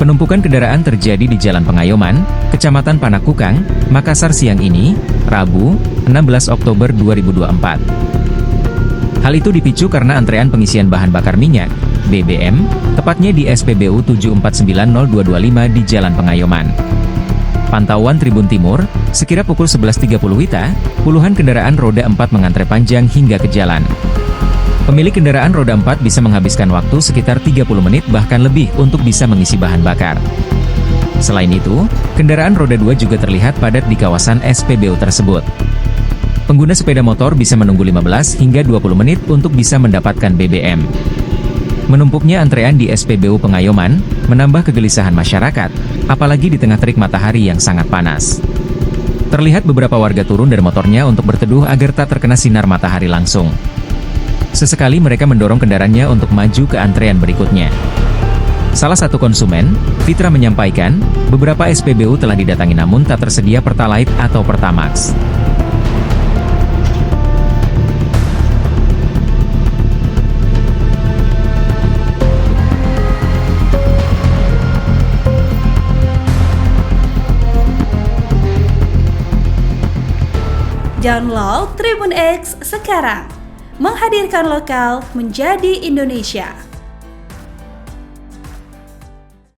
Penumpukan kendaraan terjadi di Jalan Pengayoman, Kecamatan Panakukang, Makassar siang ini, Rabu, 16 Oktober 2024. Hal itu dipicu karena antrean pengisian bahan bakar minyak, BBM, tepatnya di SPBU 749025 di Jalan Pengayoman. Pantauan Tribun Timur, sekira pukul 11.30 WITA, puluhan kendaraan roda 4 mengantre panjang hingga ke jalan. Pemilik kendaraan roda 4 bisa menghabiskan waktu sekitar 30 menit bahkan lebih untuk bisa mengisi bahan bakar. Selain itu, kendaraan roda 2 juga terlihat padat di kawasan SPBU tersebut. Pengguna sepeda motor bisa menunggu 15 hingga 20 menit untuk bisa mendapatkan BBM. Menumpuknya antrean di SPBU Pengayoman menambah kegelisahan masyarakat, apalagi di tengah terik matahari yang sangat panas. Terlihat beberapa warga turun dari motornya untuk berteduh agar tak terkena sinar matahari langsung. Sesekali mereka mendorong kendaraannya untuk maju ke antrean berikutnya. Salah satu konsumen, Fitra menyampaikan, beberapa SPBU telah didatangi namun tak tersedia Pertalite atau Pertamax. Download Tribun X sekarang, menghadirkan lokal menjadi Indonesia.